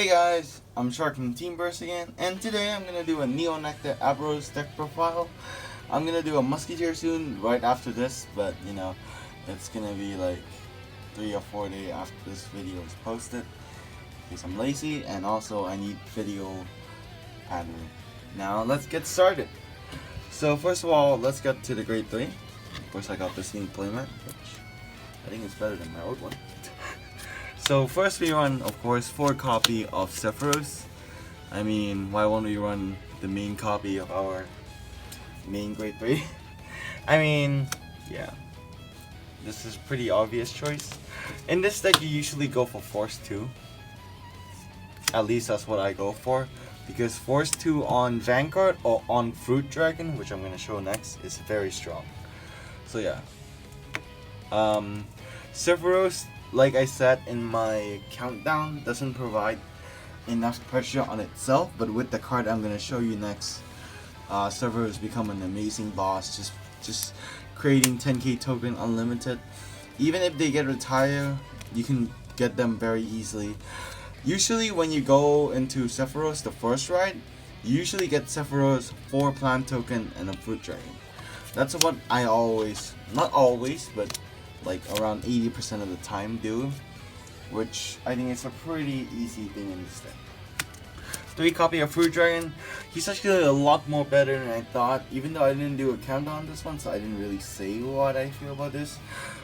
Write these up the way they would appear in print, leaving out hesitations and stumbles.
Hey guys, I'm Shark from Team Burst again, and today I'm gonna do a Vanguard Aboros Deck profile. I'm gonna do a Musketeer soon, right after this, but you know, it's gonna be like 3 or 4 days after this video is posted, because I'm lazy, and also I need video pattern. Now let's get started. So first of all, let's get to the grade 3. Of course I got this new playmat, which I think is better than my old one. So first we run, of course, 4 copy of Sephiroth. I mean, why won't we run the main copy of our main grade 3? I mean, yeah. This is a pretty obvious choice. In this deck you usually go for Force 2. At least that's what I go for. Because Force 2 on Vanguard or on Fruit Dragon, which I'm going to show next, is very strong. So yeah. Sephiroth, like I said in my countdown, doesn't provide enough pressure on itself, but with the card I'm gonna show you next, Sephiroth has become an amazing boss, just creating 10k token unlimited. Even if they get retired, you can get them very easily. Usually when you go into Sephiroth the first ride, you usually get Sephiroth 4 plant token and a fruit dragon. That's what I always, not always, but like around 80% of the time do, which I think is a pretty easy thing in this deck. 3 copy of Fruit Dragon. He's actually a lot more better than I thought, even though I didn't do a countdown on this one, so I didn't really say what I feel about this.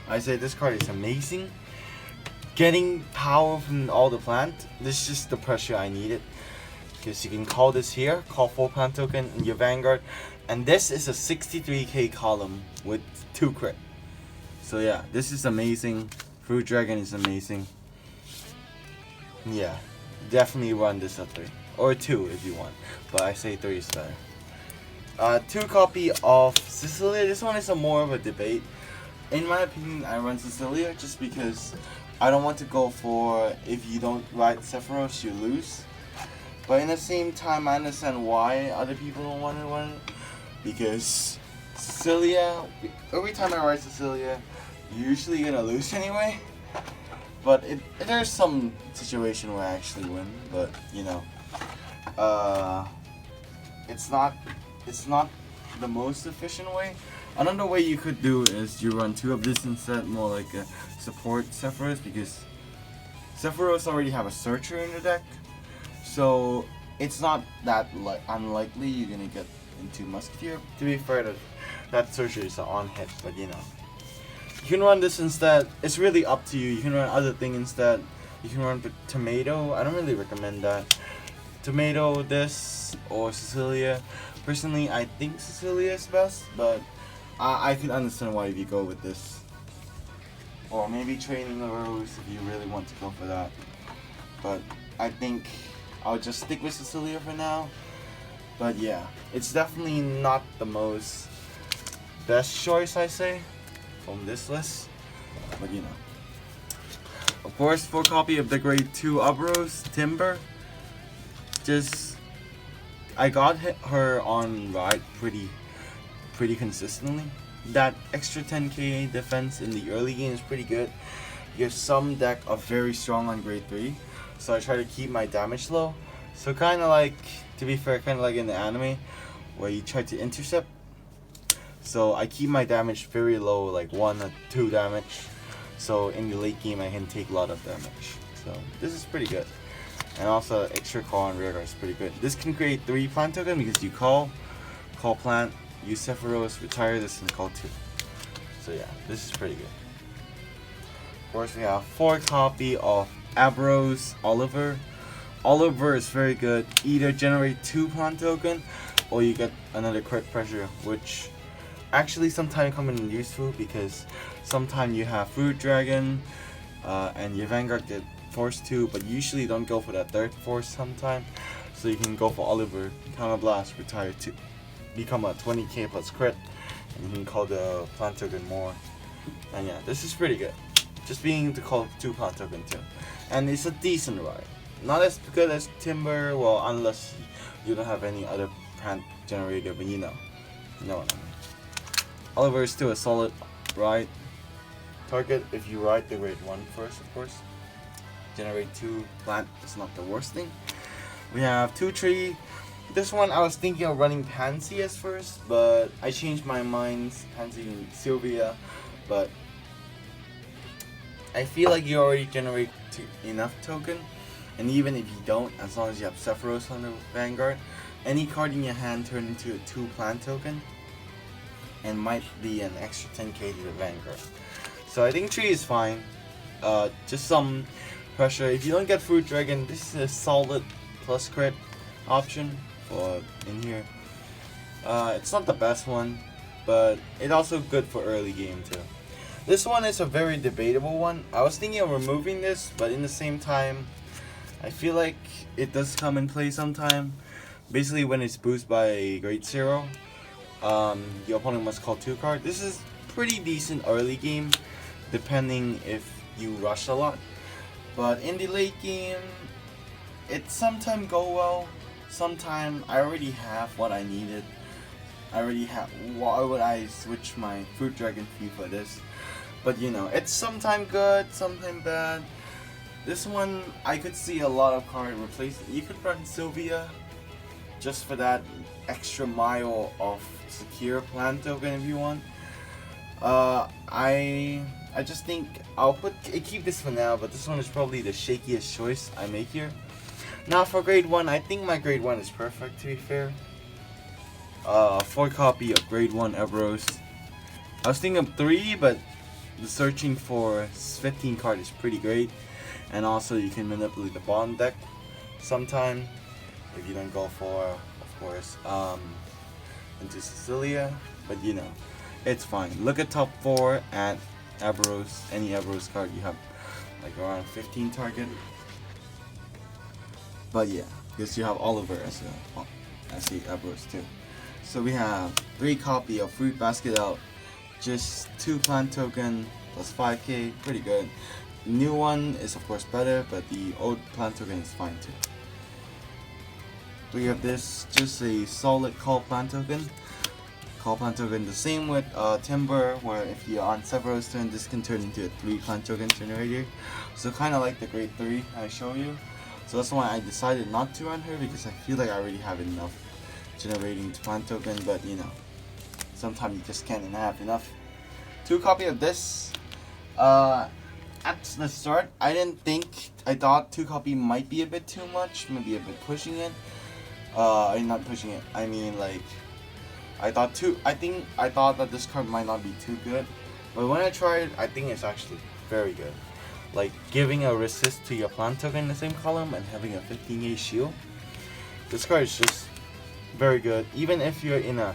I say this card is amazing. Getting power from all the plant, this is just the pressure I needed. Because you can call this here, call 4 plant token in your Vanguard, and this is a 63k column with 2 crit. So yeah, this is amazing. Fruit Dragon is amazing. Yeah, definitely run this at 3. Or 2 if you want. But I say 3 is better. 2 copy of Cecilia. This one is more of a debate. In my opinion, I run Cecilia just because I don't want to go for if you don't ride Sephiroth, you lose. But in the same time, I understand why other people don't want to run it. Because Cecilia, every time I ride Cecilia, you're usually gonna lose anyway, but there's some situation where I actually win, but you know, it's not the most efficient way. Another way you could do is you run 2 of this instead, more like a support Sephiroth, because Sephiroth already have a searcher in the deck, so it's not that unlikely you're gonna get into Musketeer. To be fair, that searcher is on hit, but you know. You can run this instead. It's really up to you. You can run other thing instead. You can run Tomato. I don't really recommend that. Tomato, this, or Cecilia. Personally, I think Cecilia is best, but I can understand why you go with this. Or maybe Training Arrows if you really want to go for that. But I think I'll just stick with Cecilia for now. But yeah, it's definitely not the most best choice, I say, from this list, but you know. Of course, 4 copy of the grade 2 Aboros Timber. I got her on ride pretty consistently. That extra 10k defense in the early game is pretty good, because some deck are very strong on grade 3, so I try to keep my damage low. So kind of like, to be fair, kind of like in the anime where you try to intercept. So I keep my damage very low, like 1 or 2 damage. So in the late game I can take a lot of damage. So this is pretty good. And also extra call on rearguard is pretty good. This can create 3 plant token because you call plant, use Sephiroth, retire this, and call 2. So yeah, this is pretty good. Of course we have 4 copy of Aboros Oliver. Oliver is very good. Either generate 2 plant token or you get another crit pressure, which actually sometimes come in useful because sometimes you have Fruit Dragon and your Vanguard get Force 2, but usually don't go for that 3rd Force sometime. So you can go for Oliver, Counter Blast, retire 2, become a 20k plus crit, and you can call the plant token more. And yeah, this is pretty good. Just being to call 2 plant token too. And it's a decent ride. Not as good as Timber, well, unless you don't have any other plant generator, but you know what I mean. Oliver is still a solid ride. Target if you ride the grade 1 first, of course. generate 2 plant is not the worst thing. We have 2 tree. This one I was thinking of running Pansy as first, but I changed my mind. Pansy and Sylvia, but I feel like you already generate enough token, and even if you don't, as long as you have Sephiroth on the Vanguard, any card in your hand turn into a 2 plant token, and might be an extra 10k to the Vanguard. So I think 3 is fine. Just some pressure. If you don't get Fruit Dragon, this is a solid plus crit option for in here. It's not the best one, but it's also good for early game too. This one is a very debatable one. I was thinking of removing this, but in the same time, I feel like it does come in play sometime. Basically, when it's boosted by a Great Zero, your opponent must call 2 cards. This is pretty decent early game, depending if you rush a lot. But in the late game, it sometimes go well. Sometimes I already have what I needed. I already have. Why would I switch my Fruit Dragon fee for this? But you know, it's sometimes good, sometimes bad. This one, I could see a lot of cards replace it. You could run Sylvia just for that extra mile of secure plant token if you want. I just think I'll keep this for now, but this one is probably the shakiest choice I make here. Now for grade 1, I think my grade 1 is perfect, to be fair. 4 copy of grade 1 Aboros. I was thinking of 3, but the searching for 15 card is pretty great. And also you can manipulate the bottom deck sometime if you don't go for, of course, into Cecilia. But you know, it's fine. Look at top 4 at Aboros. Any Aboros card you have like around 15 target. But yeah, because you have Oliver as the Aboros too. So we have 3 copy of Fruit Basket out. Just 2 plant token plus 5k, pretty good. The new one is of course better, but the old plant token is fine too. We have this, just a solid call plant token. Call plant token, the same with Timber, where if you're on Sephiroth's turn, this can turn into a 3 plant token generator. So kind of like the grade 3 I show you. So that's why I decided not to run her, because I feel like I already have enough generating plant token, but you know, sometimes you just can't have enough. 2 copy of this. At the start, I thought 2 copy might be a bit too much, maybe a bit pushing it. Not pushing it. I mean, like, I thought that this card might not be too good, but when I tried it, I think it's actually very good. Like giving a resist to your plant token in the same column and having a 15k shield. This card is just very good. Even if you're in a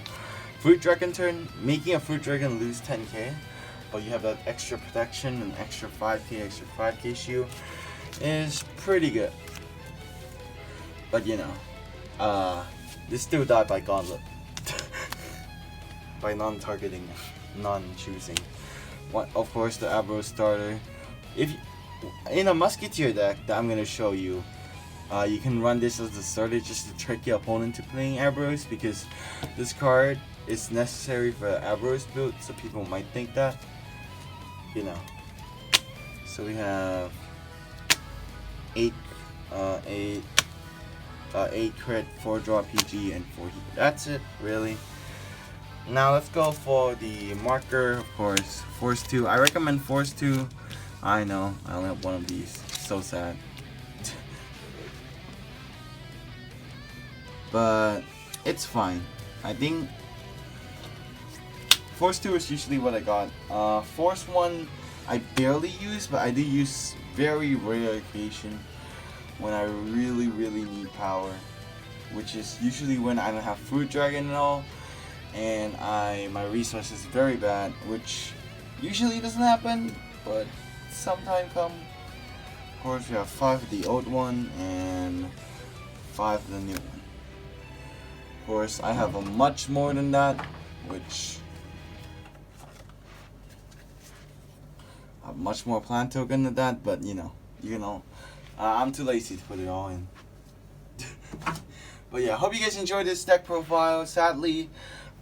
Fruit Dragon turn, making a Fruit Dragon lose 10k, but you have that extra protection and extra 5k shield is pretty good. But you know, this still died by Gauntlet. By non-targeting, non-choosing. Of course, the Aboros starter. If in a Musketeer deck that I'm gonna show you, you can run this as the starter just to trick your opponent to playing Aboros, because this card is necessary for Aboros build, so people might think that, you know. So we have 8 crit, 4 draw PG, and 4 heat. That's it, really. Now let's go for the marker, of course. Force 2. I recommend Force 2. I know, I only have one of these. So sad. But it's fine. I think Force 2 is usually what I got. Force 1 I barely use, but I do use very rare occasion when I really need power, which is usually when I don't have Fruit Dragon and all, and my resource is very bad, which usually doesn't happen, but sometime come. Of course, we have 5 of the old one and 5 of the new one. Of course, I have a much more than that, which I have much more plant token than that, but you know, I'm too lazy to put it all in. But yeah, hope you guys enjoyed this deck profile. Sadly,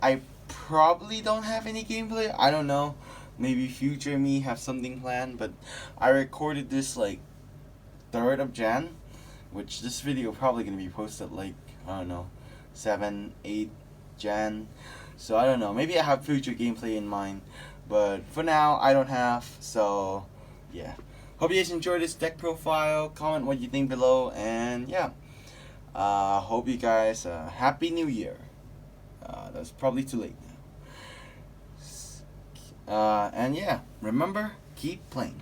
I probably don't have any gameplay. I don't know. Maybe future me have something planned, but I recorded this like 3rd of Jan, which this video probably gonna be posted like, I don't know, 7, 8 Jan. So I don't know, maybe I have future gameplay in mind, but for now I don't have. So yeah, hope you guys enjoyed this deck profile. Comment what you think below, and yeah, hope you guys happy new year. That's probably too late now. And yeah, remember, keep playing.